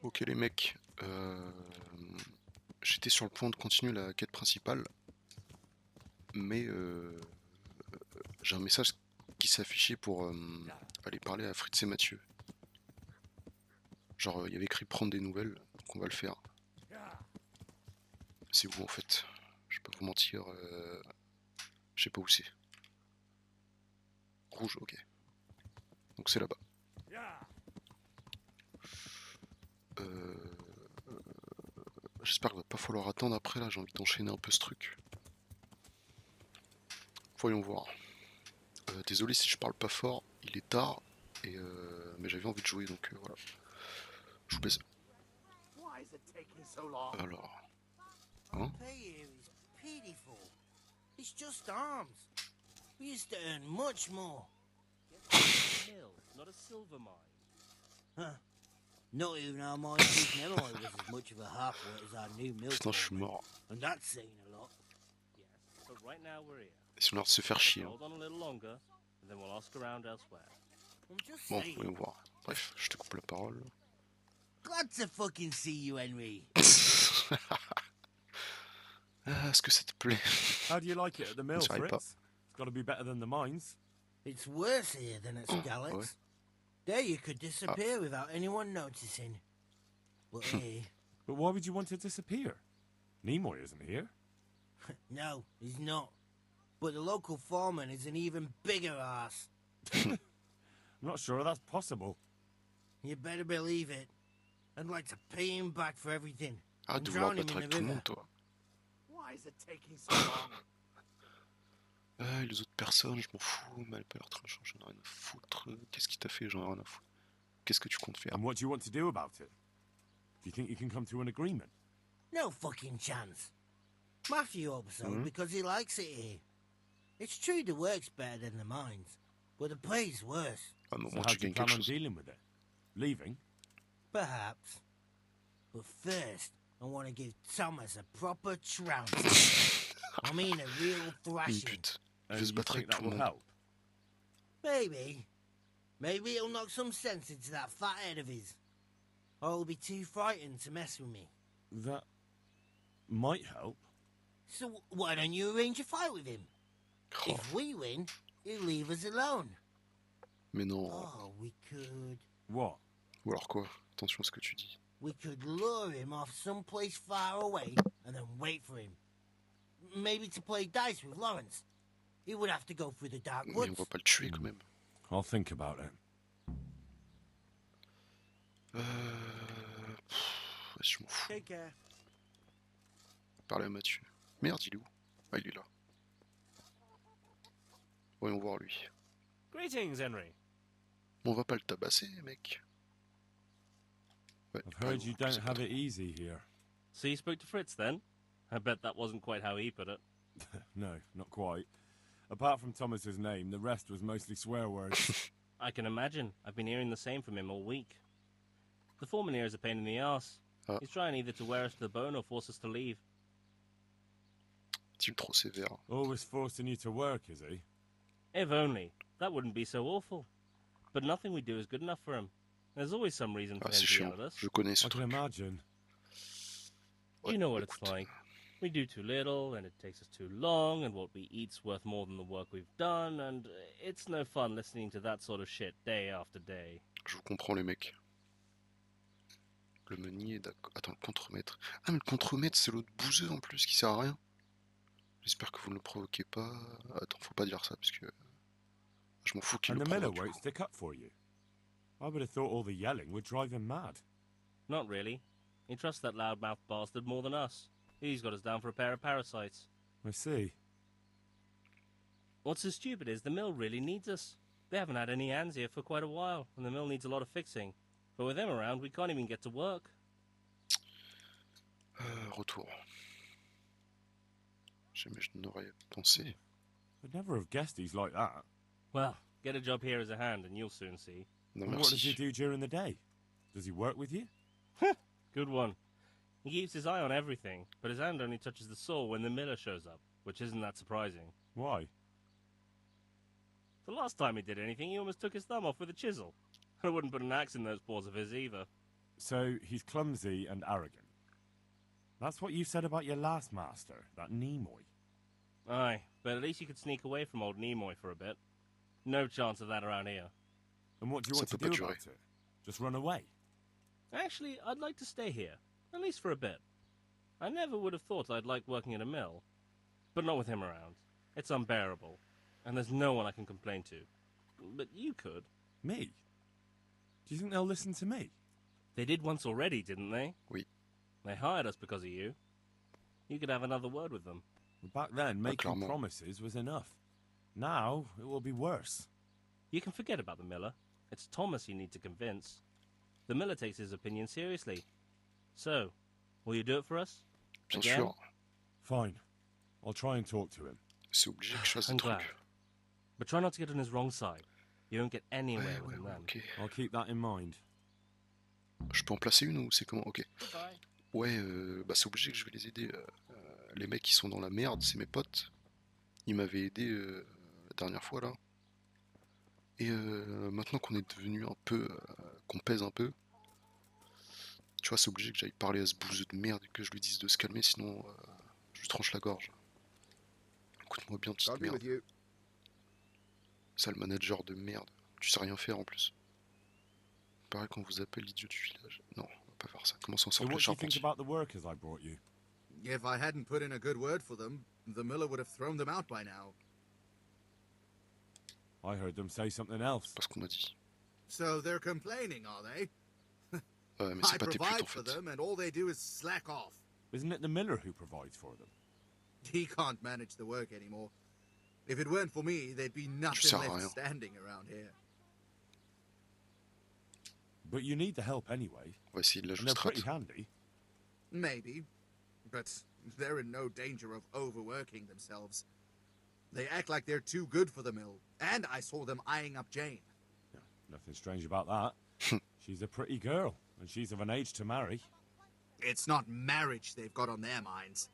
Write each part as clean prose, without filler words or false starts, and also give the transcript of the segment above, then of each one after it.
Ok les mecs, j'étais sur le point de continuer la quête principale, mais j'ai un message qui s'affichait pour aller parler à Fritz et Mathieu. Genre il y avait écrit prendre des nouvelles, donc on va le faire. C'est où en fait? Je vais pas vous mentir, je sais pas où c'est. Rouge, ok. Donc c'est là-bas. J'espère qu'il va pas falloir attendre après là, j'ai envie d'enchaîner un peu ce truc. Voyons voir. Désolé si je parle pas fort, il est tard, et mais j'avais envie de jouer donc voilà. Je vous laisse. Alors. Hein? Not even our mine chief Nemo was as much of a half-wit as our new mill. Putain, je suis mort. And that's saying a lot. Yes, but right now we're here. Ils ont l'air de se faire chier. Hold on a little longer, and then we'll ask around elsewhere. Bon, voyons voir. Bref, je te coupe la parole. Glad to fucking see you, Henry. Est-ce que ça te plaît? How do you like it at the mill, Ça arrive pas. Fritz? It's got to be better than the mines. It's worse here than at Skalitz. Ouais. There you could disappear without anyone noticing. But here... But why would you want to disappear? Nimoy isn't here. No, he's not. But the local foreman is an even bigger ass. I'm not sure that's possible. You better believe it. I'd like to pay him back for everything. Ah, And de vouloir drown him battre in avec the tout le river. monde, toi. Why is it taking so long? Et les autres personnes, je m'en fous, mais elle a pas l'air en train de changer, j'en ai rien à foutre. Qu'est-ce qui t'a fait? J'en ai rien à foutre. Qu'est-ce que tu comptes faire? And what do you want to do about it? Do you think you can come to an agreement? No fucking chance. Matthew hopes so because he likes it here. It's true the work's better than the mines, but the pay's worse. Ah non, So moi how tu do you gagnes plan quelque on chose. dealing with it? Leaving? Perhaps. But first, I want to give Thomas a proper trouncing. I mean a real Une thrashing. pute. Il And veut se you battre think avec that tout le will monde. help? Maybe. Maybe it'll knock some sense into that fat head of his. Or he'll be too frightened to mess with me. That might help. So why don't you arrange a fight with him? Oh, If we win, he'll leave us alone. mais non. Oh, we could... What? Ou alors quoi? Attention à ce que tu dis. We could lure him off someplace far away and then wait for him. Maybe to play dice with Lawrence. He would have to go through the dark Mais woods. on va pas le tuer quand même. I'll think about it. Je m'en fous. Take care. Parler à Mathieu. Merde, il est où? Ah, il est là. Voyons voir lui. Greetings, Henry. On va pas le tabasser, mec. Ouais, I've heard ouais, you je sais don't pas have trop. it easy here. So you spoke to Fritz then? I bet that wasn't quite how he put it. No, not quite. Apart from Thomas's name, the rest was mostly swear words. I can imagine. I've been hearing the same from him all week. The foreman here is a pain in the ass. Ah. He's trying either to wear us to the bone or force us to leave. Est-il trop sévère? Always forcing you to work, is he? If only. That wouldn't be so awful. But nothing we do is good enough for him. There's always some reason for Ah, him c'est to chiant. yell at us. Je connais ce I can truc. imagine. You know what it's écoute. like. We do too little, and it takes us too long, and what we eat's worth more than the work we've done, and it's no fun listening to that sort of shit day after day. Je vous comprends, les mecs. Le meunier, d'accord. Attends, le contremaître. Ah, mais le contremaître, c'est l'autre bouseux en plus qui sert à rien. J'espère que vous ne le provoquez pas. Attends, faut pas dire ça parce que. Je m'en fous qu'il And le the miller provoque. won't stick up for you. I would have thought all the yelling would drive him mad. Not really. He trusts that loudmouth bastard more than us. He's got us down for a pair of parasites. I see. What's so stupid is the mill really needs us. They haven't had any hands here for quite a while, and the mill needs a lot of fixing. But with them around, we can't even get to work. Retour. Jamais je n'aurais pensé. I'd never have guessed he's like that. Well, get a job here as a hand, and you'll soon see. Non, And what does he merci. do during the day? Does he work with you? Good one. He keeps his eye on everything, but his hand only touches the saw when the miller shows up, which isn't that surprising. Why? The last time he did anything, he almost took his thumb off with a chisel. I wouldn't put an axe in those paws of his either. So he's clumsy and arrogant. That's what you said about your last master, that Nimoy. Aye, but at least you could sneak away from old Nimoy for a bit. No chance of that around here. And what do you Ça want to peut pas do durer. about it? Just run away? Actually, I'd like to stay here, at least for a bit. I never would have thought I'd like working in a mill, but not with him around. It's unbearable, and there's no one I can complain to. But you could. Me? Do you think they'll listen to me? They did once already, didn't they? Oui. They hired us because of you. You could have another word with them. Back then, making clairement. promises was enough. Now, it will be worse. You can forget about the miller. It's Thomas you need to convince. The miller takes his opinion seriously. So, will you do it for us? Bien Again? sûr. Fine. I'll try and talk to him. C'est obligé que je fasse I'm des glad. trucs. But try not to get on his wrong side. You won't get anywhere Ouais, with ouais, him ouais, then. ok. I'll keep that in mind. Je peux en placer une ou c'est comment? Ok. Goodbye. Ouais, bah c'est obligé que je vais les aider. Les mecs qui sont dans la merde, c'est mes potes. Ils m'avaient aidé la dernière fois là. Et maintenant qu'on est devenu un peu. Qu'on pèse un peu. Tu vois, c'est obligé que j'aille parler à ce bouseux de merde et que je lui dise de se calmer, sinon je lui tranche la gorge. Écoute-moi bien, petite I'll be merde. with you. Sale manager de merde. Tu sais rien faire en plus. Pareil qu'on vous appelle l'idiot du village. Non, on va pas faire ça. Comment s'en So sortent les what do you think charpentiers? about the workers I brought you? If I hadn't put in a good word for them, the miller would have thrown them out by now. I heard them say something else. Pas ce qu'on m'a dit. So they're complaining, are they? Mais I c'est pas tes putes en provide for fait. them, and all they do is slack off. Isn't it the miller who provides for them? He can't manage the work anymore. If it weren't for me, there'd be nothing sers à left rien. standing around here. But you need the help anyway. On va essayer de la And jouer they're strat. pretty handy. Maybe, but they're in no danger of overworking themselves. They act like they're too good for the mill, and I saw them eyeing up Jane. Yeah, nothing strange about that. She's a pretty girl, and she's of an age to marry. It's not marriage they've got on their minds.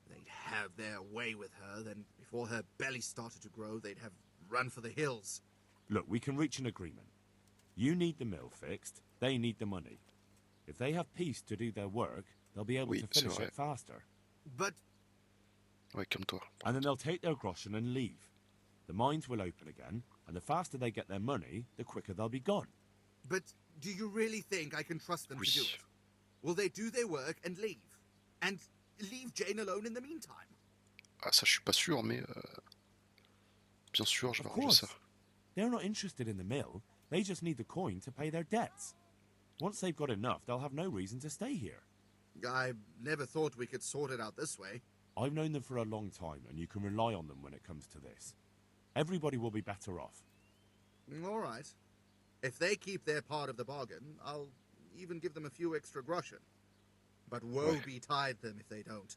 They'd have their way with her, then before her belly started to grow, they'd have run for the hills. Look, we can reach an agreement. You need the mill fixed, they need the money. If they have peace to do their work, they'll be able Oui, to c'est finish vrai. it faster. But Ouais, calme-toi. And then they'll take their groschen and leave. The mines will open again, and the faster they get their money, the quicker they'll be gone. But do you really think I can trust them to do Oui. it? Will they do their work and leave? And leave Jane alone in the meantime? Ah, ça, je suis pas sûr, mais. Bien sûr, je vais Of arranger course. ça. They're not interested in the mill, they just need the coin to pay their debts. Once they've got enough, they'll have no reason to stay here. I never thought we could sort it out this way. I've known them for a long time, and you can rely on them when it comes to this. Everybody will be better off. All right. If they keep their part of the bargain, I'll even give them a few extra groschen. But woe Ouais. betide them if they don't.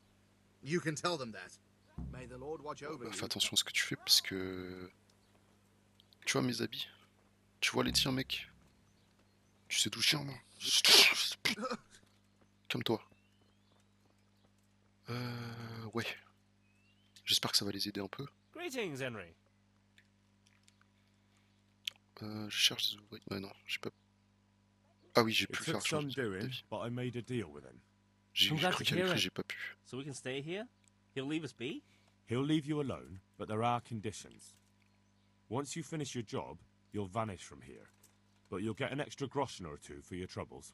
You can tell them that. May the Lord watch over Fais you. attention à ce que tu fais parce que. Tu vois mes habits? Tu vois les tiens, mec? Tu sais d'où je viens, moi? Calme-toi. Ouais. J'espère que ça va les aider un peu. Greetings, Henry. Je cherche des ouvriers. Ouais, non, j'ai pas. Ah oui, j'ai It pu faire took some chose. doing, but I made a deal with him. J'ai I'm glad cru to qu'il y avait hear écrit, it. j'ai pas pu. So we can stay here? He'll leave us be? He'll leave you alone, but there are conditions. Once you finish your job, you'll vanish from here. But you'll get an extra groschen or two for your troubles.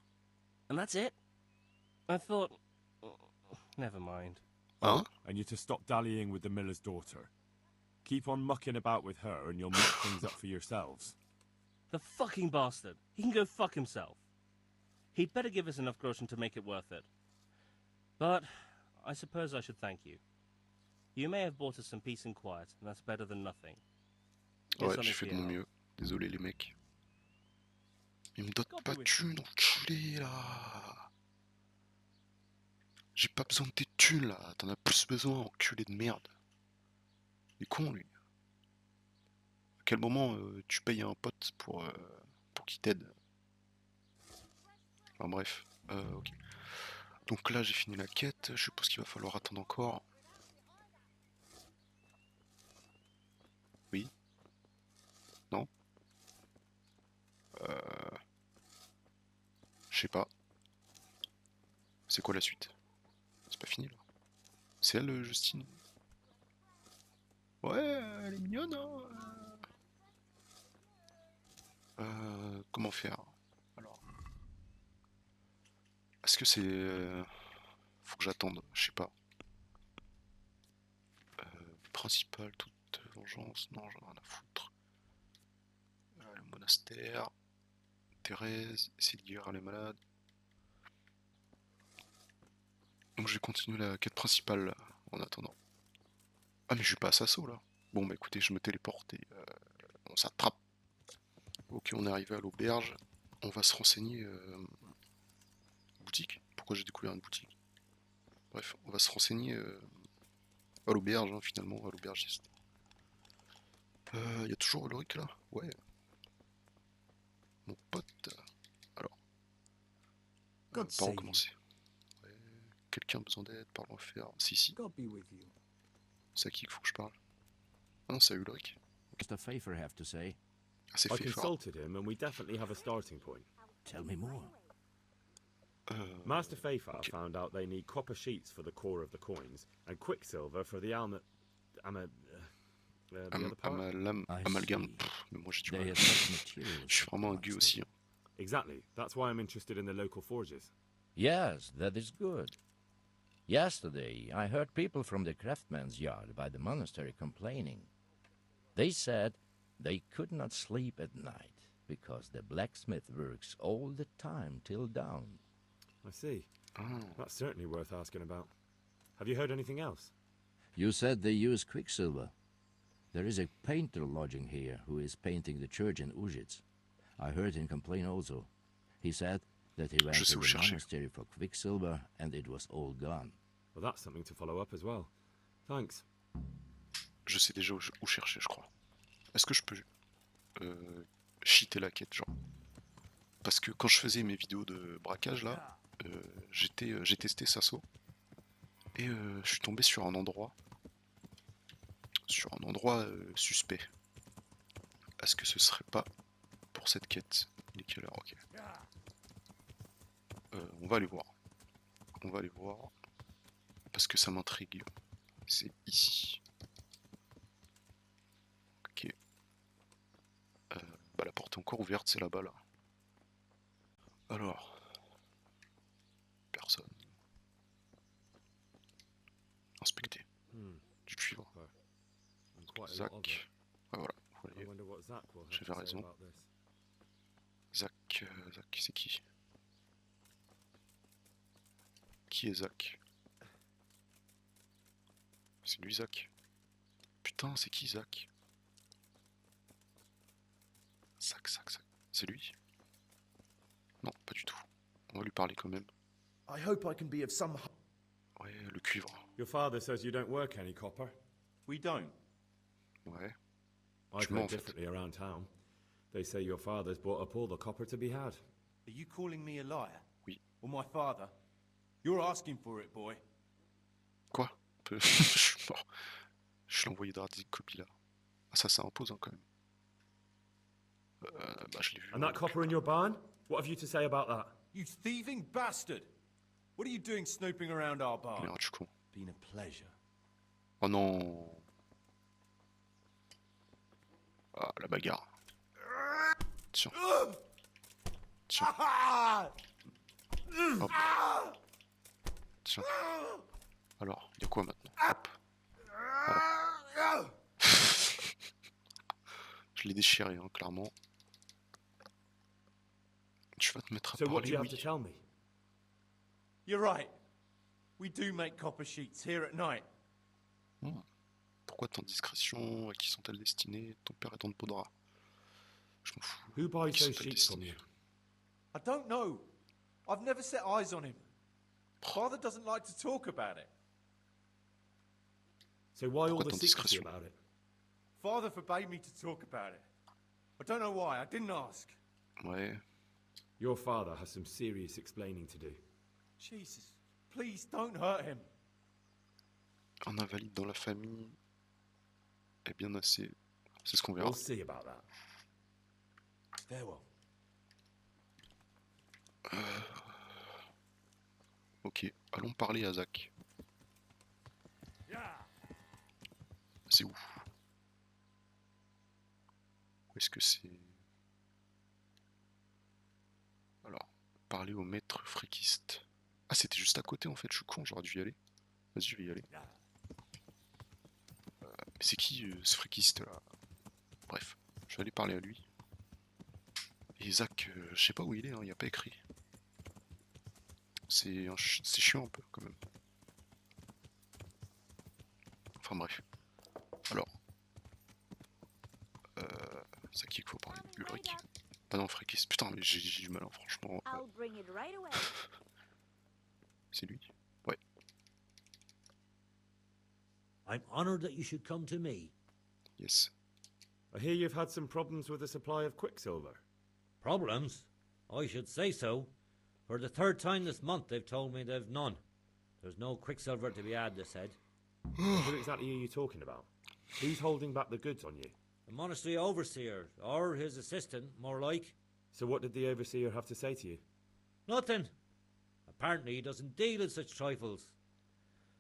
And that's it? I thought... Never mind. Hein? And you're to stop dallying with the miller's daughter. Keep on mucking about with her and you'll muck things up for yourselves. The fucking bastard. He can go fuck himself. He'd better give us enough groschen to make it worth it. But I suppose I should thank you. You may have bought us some peace and quiet, and that's better than nothing. Here's Ouais, something j'ai for fait de your mon help. mieux. Désolé, les mecs. Ils me donnent Copy pas de with- thunes, enculé, là. J'ai pas besoin de tes thunes, là. T'en as plus besoin, enculé de merde. Il est con, lui. À quel moment tu payes un pote pour qu'il t'aide? Enfin bref, ok. Donc là, j'ai fini la quête. Je suppose qu'il va falloir attendre encore. Oui. Non. Je sais pas. C'est quoi la suite? C'est pas fini là. C'est elle, Justine? Ouais, elle est mignonne, hein. Comment faire? Alors. Est-ce que c'est... faut que j'attende, je sais pas. Principal, toute vengeance, non, j'en ai rien à foutre. Le monastère. Thérèse, essayer de guérir les malades. Donc je vais continuer la quête principale là, en attendant. Ah mais je suis pas à Sasso là. Bon bah écoutez, je me téléporte et on s'attrape. Ok, on est arrivé à l'auberge. On va se renseigner. Boutique? Pourquoi j'ai découvert une boutique? Bref, on va se renseigner à l'auberge, hein, finalement, à l'aubergiste. Y a toujours Ulrich là? Ouais. Mon pote. Alors. God Par où save you. commencer? Ouais. Quelqu'un a besoin d'aide? Parlons à faire. Si. God be with you. C'est à qui qu'il faut que je parle? Ah non, c'est à Ulrich. Mr. Pfeiffer have to say? Ah, c'est I fait fort. consulted him, and we definitely have a starting point. Tell me more. Master Pfeiffer okay. found out they need copper sheets for the core of the coins, and quicksilver for the the other part? Amalgame. see. Mais moi j'ai du They mal. have such materials. Je suis vraiment un gueux aussi. Hein. Exactly. That's why I'm interested in the local forges. Yes, that is good. Yesterday, I heard people from the craftsman's yard by the monastery complaining. They said they could not sleep at night because the blacksmith works all the time till dawn. I see. Ah. That's certainly worth asking about. Have you heard anything else? You said they use quicksilver. There is a painter lodging here who is painting the church in Ujits. I heard him complain also. He said that he went Je sais to où the chercher. monastery for quicksilver and it was all gone. Well, that's something to follow up as well. Thanks. Je sais déjà où chercher, je crois. Est-ce que je peux cheater la quête, genre? Parce que quand je faisais mes vidéos de braquage là, j'ai testé Sasso et je suis tombé sur un endroit suspect. Est-ce que ce serait pas pour cette quête? Il est quelle heure? Ok. On va aller voir. Parce que ça m'intrigue. C'est ici. Ok. Bah la porte est encore ouverte, c'est là-bas là. Alors. Personne. Inspecter. Du cuivre. And quite a lot of Zach. it. Ah, voilà. Vous I voyez. wonder what Zach will have J'avais to say raison. about this. Zach, c'est qui? Qui est Zach? C'est lui Zach. Putain, c'est qui Zach? Zach. C'est lui? Non, pas du tout. On va lui parler quand même. I hope I can be of some. Ouais, le cuivre. Your father says you don't work any copper. We don't. Ouais. I've Je m'en heard fous. differently around town. They say your father's bought up all the copper to be had. Are you calling me a liar? Oui. Or my father? You're asking for it, boy. Quoi? Je suis mort. Je l'ai envoyé dans la copie là. Ah, ça impose hein, quand même. Bah, je l'ai vu. And that copper in your barn? What have you to say about that? You thieving bastard! What are you doing snooping around our bar? Merde, je suis con. Been a pleasure. Oh non. Ah, la bagarre. Tiens. Tiens. Hop. Tiens. Alors, il y a quoi maintenant? Hop. Voilà. Je l'ai déchiré, hein, clairement. Tu vas te mettre à So what do parler, you have to oui. tell me? You're right. We do make copper sheets here at night. Pourquoi tant de discrétion? À qui sont-elles destinées? Ton père est en peau de rat. Je m'en fous. Who buys À qui those sont-elles sheets from destinées? you? I don't know. I've never set eyes on him. Father doesn't like to talk about it. So why all Pourquoi the tant de secrecy discrétion? about it? Father forbade me to talk about it. I don't know why. I didn't ask. Ouais. Your father has some serious explaining to do. Jesus, please don't hurt him. Un invalide dans la famille est bien assez. C'est ce qu'on verra. We'll see about that. Farewell. Ok, allons parler à Zach. C'est où? Où est-ce que c'est? Alors, parler au maître fréquiste. Ah, c'était juste à côté en fait, je suis con, j'aurais dû y aller. Vas-y, je vais y aller. Mais c'est qui ce fréquiste là? Bref, je vais aller parler à lui. Et Zach, je sais pas où il est, hein, il n'y a pas écrit. C'est chiant un peu quand même. Enfin bref. Alors. C'est à qui qu'il faut parler? Ulrich. Ah non, fréquiste. Putain, mais j'ai du mal, hein, franchement. C'est lui? Ouais. I'm honored that you should come to me. Yes. I hear you've had some problems with the supply of quicksilver. Problems? I should say so. For the third time this month, they've told me they've none. There's no quicksilver to be had, they said. Who exactly are you talking about? Who's holding back the goods on you? The monastery overseer, or his assistant, more like. So what did the overseer have to say to you? Nothing. Apparently he doesn't deal in such trifles.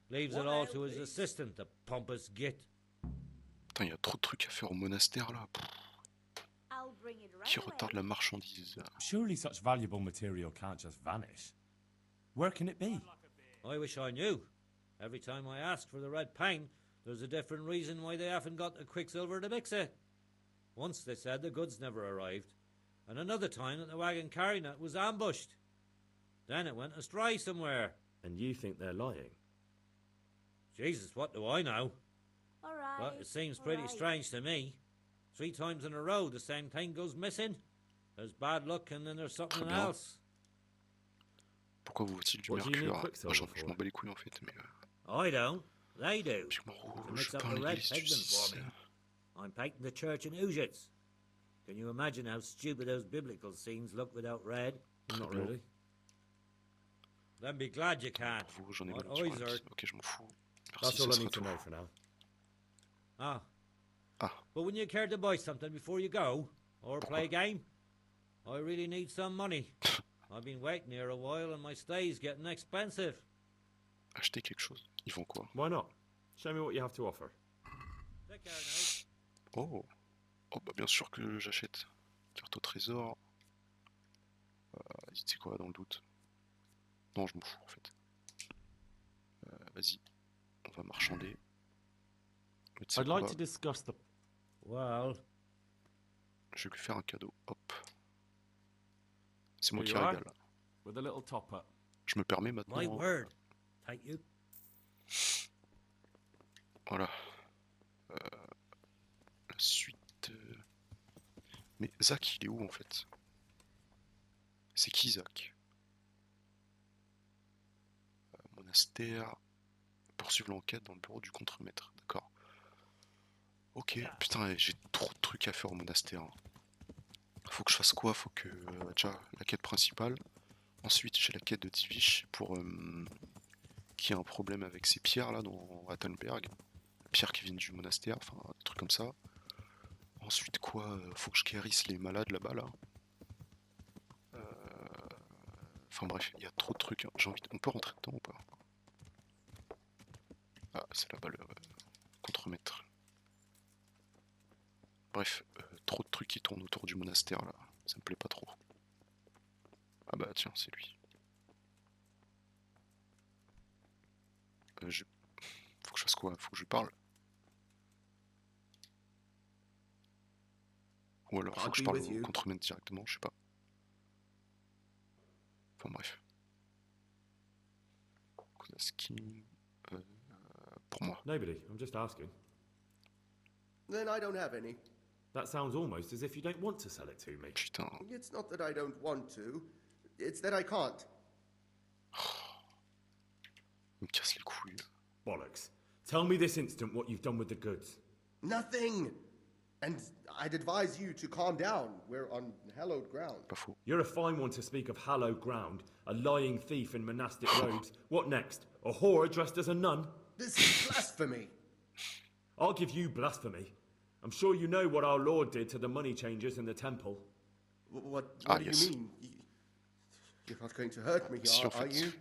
Leaves it all to his assistant, the pompous git. Putain, il y a trop de trucs à faire au monastère là. Qui retarde la marchandise. Surely such valuable material can't just vanish. Where can it be? I wish I knew. Every time I ask for the red paint, there's a different reason why they haven't got the quicksilver to mix it. Once they said the goods never arrived, and another time that the wagon carrying it was ambushed. Then it went astray somewhere. And you think they're lying? Jesus, what do I know? All right. But it seems pretty strange to me. 3 times in a row the same thing goes missing. There's bad luck and then there's something else. Pourquoi vous vaut-il du What do you need mercure? quicksilver Je m'en bats les couilles en fait, mais... I don't. They do. Pigment To rouge, mix up pain the red l'église du pigment for 6. me. I'm painting the church in Ujits. Can you imagine how stupid those biblical scenes look without red? Not really. Then be glad you can't. Pour vous, j'en ai My mal sur eyes la are... piste. Ok, je m'en fous. That's Merci, all ça I sera need to tout. know for now. Ah. Ah. But wouldn't you care to buy something before you go? Or play a game? I really need some money. I've been waiting here a while and my stay's getting expensive. Acheter quelque chose. Ils vont quoi? Why not? Show me what you have to offer. Take care now. Oh. Oh bah bien sûr que j'achète. Carte au trésor. C'est quoi dans le doute? Non, je m'en fous en fait. Vas-y. On va marchander. Mais tu sais I'd like quoi? to discuss the... Well, Je vais lui faire un cadeau. Hop. C'est moi Here qui you are. régale. with a little top up. Je me permets maintenant. my word. Take you. Voilà. La suite. Mais Zach, il est où en fait? C'est qui Zach? Monastère. Poursuivre l'enquête dans le bureau du contremaître. D'accord. Ok. Putain, j'ai trop de trucs à faire au monastère. Faut que je fasse quoi? Faut que. Déjà, la quête principale. Ensuite, j'ai la quête de Divish pour. Qui a un problème avec ces pierres là dans Attenberg. Pierres qui viennent du monastère, enfin, des trucs comme ça. Ensuite, quoi? Faut que je guérisse les malades là-bas là. Enfin bref, il y a trop de trucs. Hein. J'ai envie de... On peut rentrer dedans ou pas? Ah, c'est là-bas le contremaître. Bref, trop de trucs qui tournent autour du monastère là. Ça me plaît pas trop. Ah bah tiens, c'est lui. Faut que je fasse quoi? Faut que je lui parle? Ou alors faut que je parle au contremaître directement, je sais pas. Enfin bref. Skin, pour moi. Nobody. I'm just asking. Then I don't have any. That sounds almost as if you don't want to sell it to me. Putain. It's not that I don't want to, it's that I can't. Il me casse les couilles. Bollocks. Tell me this instant what you've done with the goods. Nothing! And I'd advise you to calm down. We're on hallowed ground. Pas faux. You're a fine one to speak of hallowed ground, a lying thief in monastic robes. What next? A whore dressed as a nun? This is blasphemy! I'll give you blasphemy. I'm sure you know what our Lord did to the money changers in the temple. What Ah, do yes. you mean? You're not going to hurt me, Si, en are fait. you?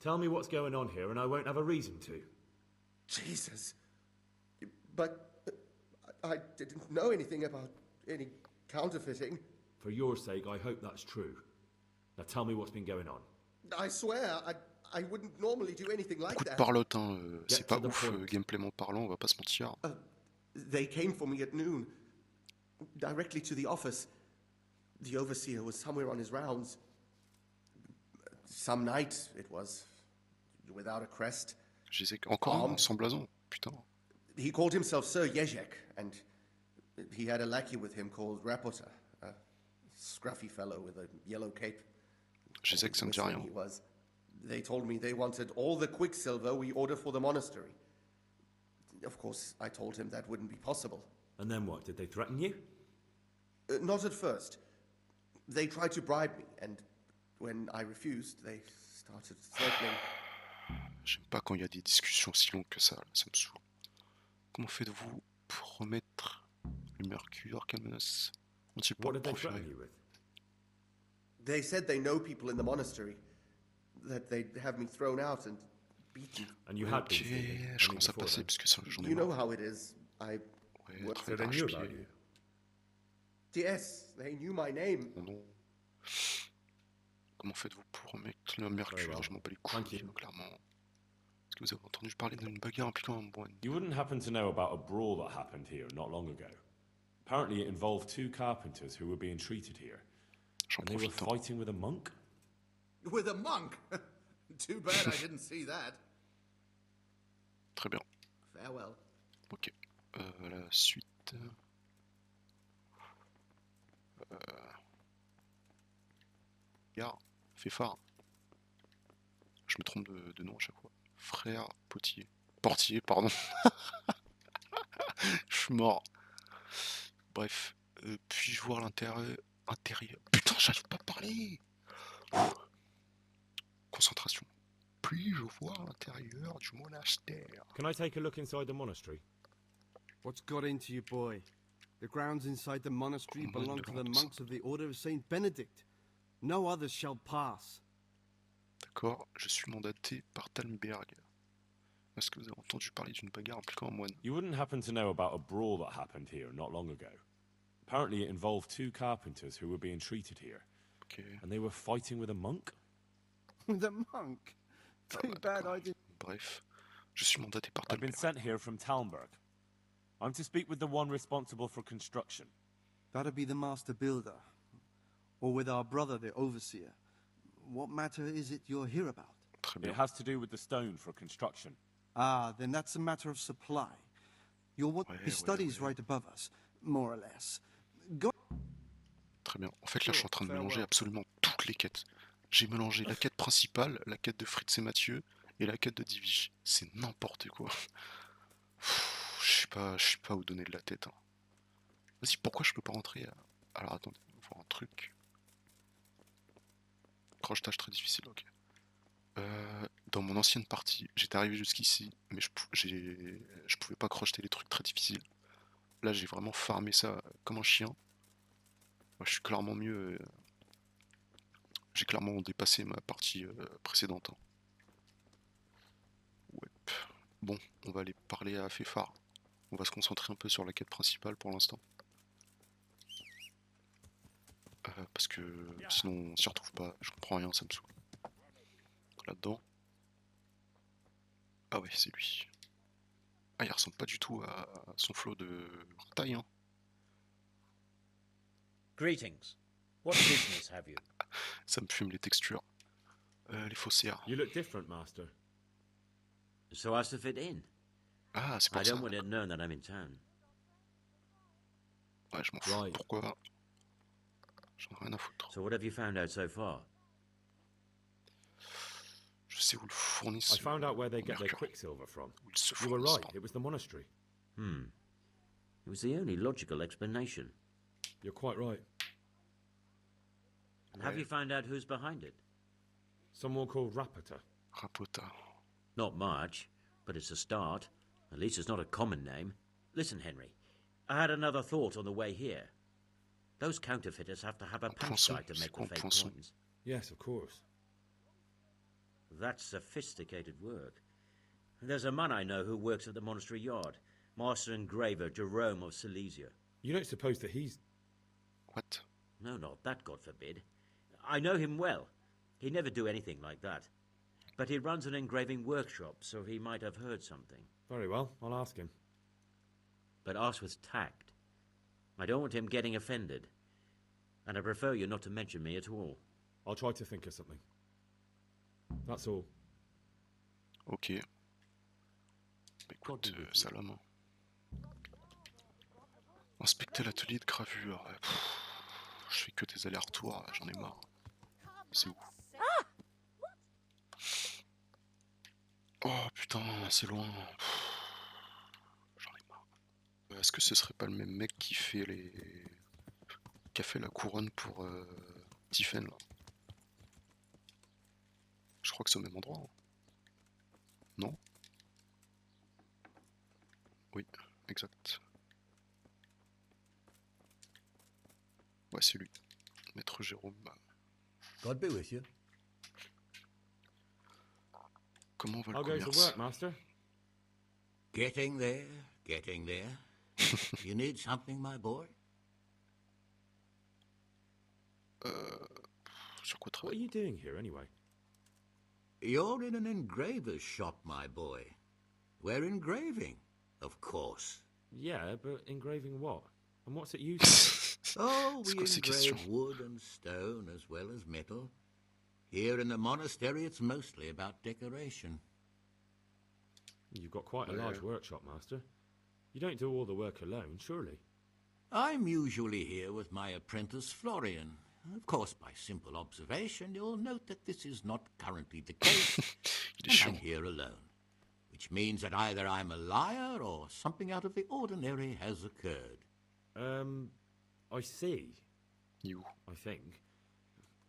Tell me what's going on here and I won't have a reason to. Jesus. But I didn't know anything about any counterfeiting. For your sake, I hope that's true. Now tell me what's been going on. I swear, I wouldn't normally do anything like Beaucoup de that. parlotte, hein. C'est Get pas to the ouf, point. gameplayment parlant, on va pas se mentir. They came for me at noon, directly to the office. The overseer was somewhere on his rounds. Some night, it was, without a crest. Je disais encore un sans blason, putain. He called himself Sir Jezek, and he had a lackey with him called Rapota, a scruffy fellow with a yellow cape. Je disais que ça me dit rien. He was. They told me they wanted all the quicksilver we order for the monastery. Of course, I told him that wouldn't be possible. And then what? Did they threaten you? Not at first. They tried to bribe me, and when I refused, they started threatening. J'aime pas quand il y a des discussions si longues que ça, là, ça me saoule. Comment faites-vous pour remettre le mercure? Quelle menace ont-ils What pas did they proféré? threaten you with? They said they know people in the monastery, that they'd have me thrown out and beaten. And you had Ok, been stealing, je I mean, commence à before passer then. parce que ça, j'en ai You know marre. how it is. I Ouais, what- So travail they knew about d'arrache-pied. you. Yes, they knew my name. Oh non. Comment faites-vous pour remettre le mercure? well. Je m'en bats les Thank couilles, you. clairement. Est-ce que vous avez entendu parler d'une bagarre impliquant un moine? You wouldn't happen to know about a brawl that happened here not long ago. Apparently it involved two carpenters who were being treated here. J'en And they were profite. Hein. fighting with a monk? With a monk? Too bad I didn't see that. Très bien. Farewell. Ok. La suite. Gare, fais phare. Je me trompe de nom à chaque fois. Frère Potier. Portier, pardon. Je suis mort. Bref. Puis-je voir l'intérieur? Putain, j'arrive pas à parler. Concentration. Puis-je voir l'intérieur du monastère? Can I take a look inside the monastery? What's got into you, boy? The grounds inside the monastery Oh, belong man, to the the monks of the Order of Saint Benedict. No others shall pass. D'accord, je suis mandaté par Talmberg. Est-ce que vous avez entendu parler d'une bagarre impliquant un moine? You wouldn't happen to know about a brawl that happened here not long ago. Apparently it involved two carpenters who were being treated here. Ok. And they were fighting with a monk? With a monk? Too bad I didn't. Bref, je suis mandaté par I've been Talmberg. sent here from Talmberg. I'm to speak with the one responsible for construction. That'd be the master builder. Or with our brother, the overseer. What matter is it you're here about? Très It bien. has to do with the stone for construction. Ah, then that's a matter of supply. You'll want Ouais, his ouais, studies ouais. right above us, more or less. Go. Très bien. En fait, là, je suis en train de mélanger absolument toutes les quêtes. J'ai mélangé la quête principale, la quête de Fritz et Mathieu, et la quête de Divige. C'est n'importe quoi. Je sais pas où donner de la tête. Hein. Vas-y, pourquoi je peux pas rentrer à... Alors, attendez, on va voir un truc. Crochetage très difficile, ok. Dans mon ancienne partie, j'étais arrivé jusqu'ici, mais je pouvais pas crocheter les trucs très difficiles. Là, j'ai vraiment farmé ça comme un chien. Moi, je suis clairement mieux. J'ai clairement dépassé ma partie précédente. Hein. Ouais. Bon, on va aller parler à Féphar. On va se concentrer un peu sur la quête principale pour l'instant. Parce que sinon on s'y retrouve pas, je comprends rien, ça me saoule. Là-dedans. Ah ouais, c'est lui. Ah, il ressemble pas du tout à son flot de taille, hein. Greetings. What business have you? Ça me fume les textures. Les faussaires. You look different, Master. So as to fit in. Ah, c'est I pour ça. don't want it known that I'm in town. Ouais, je m'en fous. Right. Pourquoi? J'en ai rien à foutre. So what have you found out so far? Je sais où le fournissent. I found out where they get their Mercure. quicksilver from. Où ils se You were fournissent, right, it was the monastery. It was the only logical explanation. You're quite right. And have you found out who's behind it? Someone called Rapota. Rapota. Not much, but it's a start. At least it's not a common name. Listen, Henry, I had another thought on the way here. Those counterfeiters have to have a punch Poinçon, side to c'est make quoi the un fake poinçon? coins. Yes, of course. That's sophisticated work. There's a man I know who works at the monastery yard, Master Engraver Jerome of Silesia. You don't suppose that he's... What? No, not that, God forbid. I know him well. He'd never do anything like that. But he runs an engraving workshop, so he might have heard something. Very well, I'll ask him. But ask with tact. I don't want him getting offended. And I prefer you not to mention me at all. I'll try to think of something. That's all. Ok. Bah, écoute, ça la main. Inspecter l'atelier de gravure. Pff, je fais que des allers-retours, j'en ai marre. C'est où? Oh putain, c'est loin. J'en ai marre. Est-ce que ce serait pas le même mec qui fait qui a fait la couronne pour Tiffen là? Je crois que c'est au même endroit. Hein. Non? Oui, exact. Ouais, c'est lui. Maître Jérôme. God be with you. Comment va le I'll go to commerce? work, master. Getting there, getting there. You need something, my boy? Sur quoi What are travailler? you doing here, anyway? You're in an engraver's shop, my boy. We're engraving, of course. Yeah, but engraving what? And what's it used for? Oh, we C'est quoi ces engrave questions? wood and stone as well as metal. Here in the monastery, it's mostly about decoration. You've got quite a large workshop, master. You don't do all the work alone, surely? I'm usually here with my apprentice Florian. Of course, by simple observation, you'll note that this is not currently the case, and I'm here alone, which means that either I'm a liar or something out of the ordinary has occurred. I see. You. I think.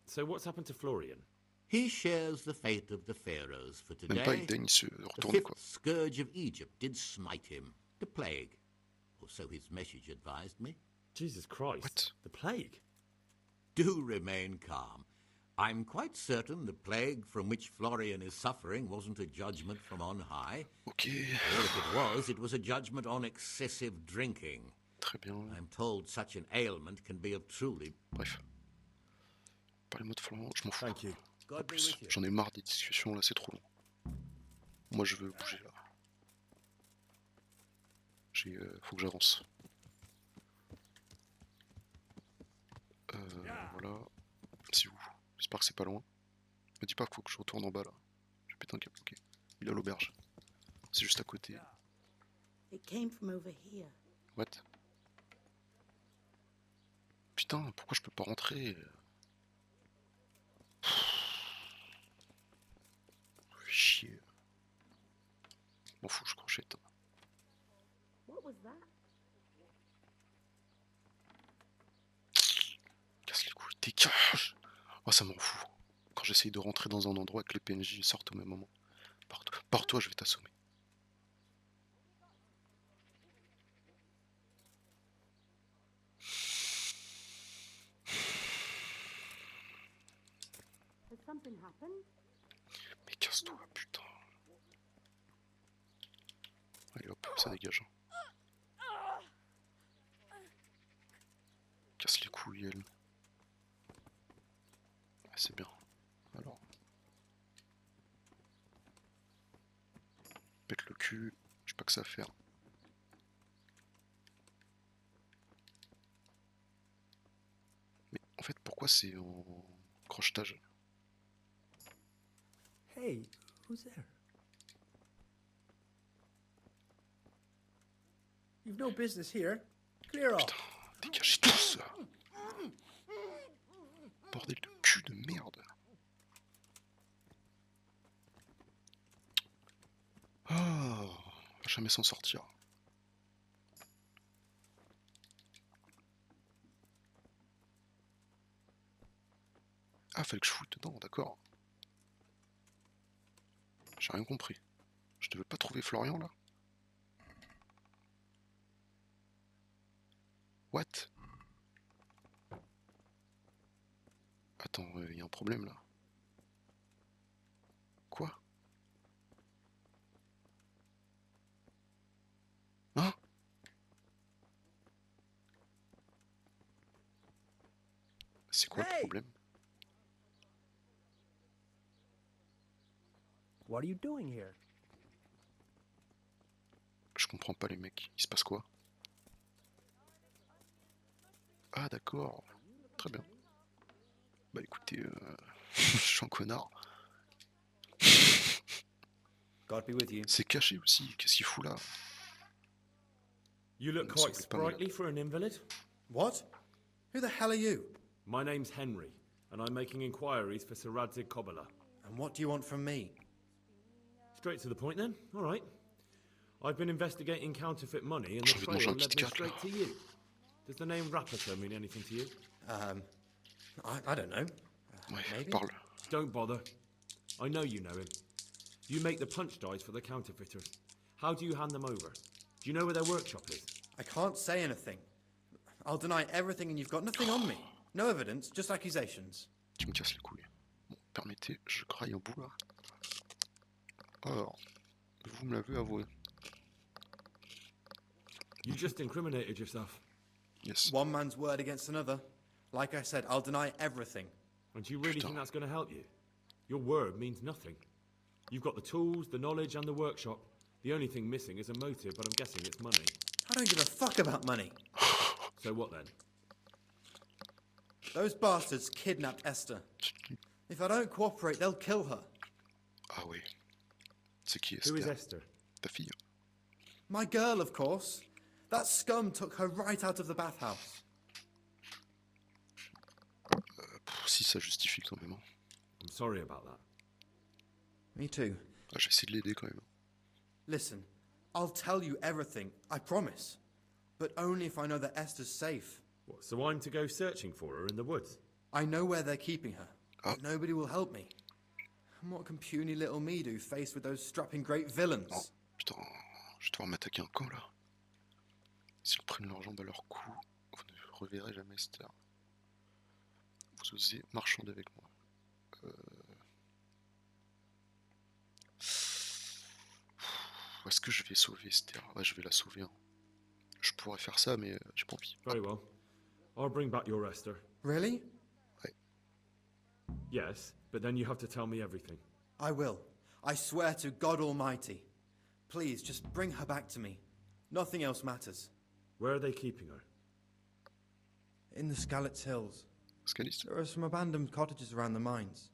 So what's happened to Florian? He shares the fate of the pharaohs for Même pas, today. il se The retourne fifth quoi. scourge of Egypt did smite him, the plague, or so his message advised me. Jesus Christ. What? The plague? Do remain calm. I'm quite certain the plague from which Florian is suffering wasn't a judgment from on high. Ok. Or if it was a judgment on excessive drinking. Très bien. I'm told such an ailment can be of truly... Bref. Parlez-moi de Florent, je m'en fous. Thank you. En God be plus, with you. j'en ai marre des discussions là, c'est trop long. Moi je veux bouger là. Faut que j'avance. Voilà. C'est où? J'espère que c'est pas loin. Me dis pas qu'il faut que je retourne en bas là. Je vais péter un câble. Ok. Il est à l'auberge. C'est juste à côté. It came from over here. What? Putain, pourquoi je peux pas rentrer? Chier. M'en fous, je crochette. What was that? Casse les couilles, dégage! Oh, ça m'en fout. Quand j'essaye de rentrer dans un endroit que les PNJ sortent au même moment. Pars-toi, je vais t'assommer. Has something happened? Mais casse-toi, putain. Allez hop, ça dégage. Casse les couilles, elle. Ah, c'est bien. Alors. Pète le cul, j'ai pas que ça à faire. Mais en fait, pourquoi c'est en crochetage? Hey, who's there? You've no business here. Clear off. Putain, dégagez tout ça. Bordel de cul de merde. Oh, on va jamais s'en sortir. Ah, fallait que je foute dedans, d'accord. J'ai rien compris. Je devais pas trouver Florian là? What? Attends, y a un problème là. Quoi? C'est quoi le problème? What are you doing here? Je comprends pas les mecs, il se passe quoi? Ah d'accord, très bien. Bah écoutez, je suis un connard. God be with you. C'est caché aussi, qu'est-ce qu'il fout là? You look quite sprightly for an invalid. What? Who the hell are you? My name's Henry, and I'm making inquiries for Sir Radzig Kobyla. And what do you want from me? Straight to the point then, all right. I've been investigating counterfeit money, and the trail led me straight to you. Does the name Rappator mean anything to you? I don't know. Maybe? Parle. Don't bother. I know you know him. You make the punch dice for the counterfeiters. How do you hand them over? Do you know where their workshop is? I can't say anything. I'll deny everything and you've got nothing on me. No evidence, just accusations. Tu me casses les couilles. Bon, permettez, je graille un bout là. Alors, vous me l'avez avoué. You just incriminated yourself. Yes. One man's word against another. Like I said, I'll deny everything. And do you really think that's going to help you? Your word means nothing. You've got the tools, the knowledge, and the workshop. The only thing missing is a motive, but I'm guessing it's money. I don't give a fuck about money. So what then? Those bastards kidnapped Esther. If I don't cooperate, they'll kill her. Ah oui. C'est qui Who is Esther? Esther? Ta fille. My girl, of course. That scum took her right out of the bathhouse. Si ça justifie quand même. Hein. I'm sorry about that. Me too. Ah, j'ai essayé de l'aider quand même. Listen, I'll tell you everything, I promise. But only if I know that Esther's safe. What, so I'm to go searching for her in the woods? I know where they're keeping her. But nobody will help me. And what can puny little me do faced with those strapping great villains? Oh, putain, je vais devoir m'attaquer un camp là. S'ils prennent leurs jambes à leur cou, vous ne reverrez jamais Esther. Vous osez marchander avec moi. Est-ce que je vais sauver Esther? Ouais, je vais la sauver. Hein. Je pourrais faire ça, mais j'ai pas envie. Very well. I'll bring back your Esther. Really? Ouais. Yes, but then you have to tell me everything. I will. I swear to God Almighty. Please, just bring her back to me. Nothing else matters. Where are they keeping her? In the Skalitz Hills. Skalitz? There are some abandoned cottages around the mines.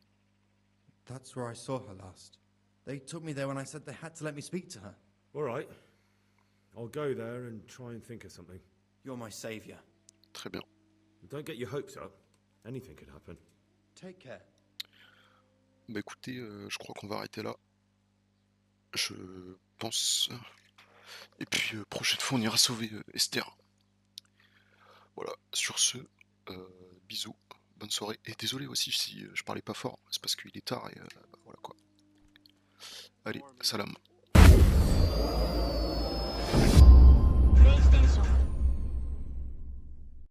That's where I saw her last. They took me there when I said they had to let me speak to her. All right. I'll go there and try and think of something. You're my savior. Très bien. Don't get your hopes up. Anything could happen. Take care. Bah écoutez, je crois qu'on va arrêter là. Je pense. Et puis prochaine fois on ira sauver Esther. Voilà, sur ce, bisous, bonne soirée. Et désolé aussi si je parlais pas fort, c'est parce qu'il est tard et voilà quoi. Allez, salam.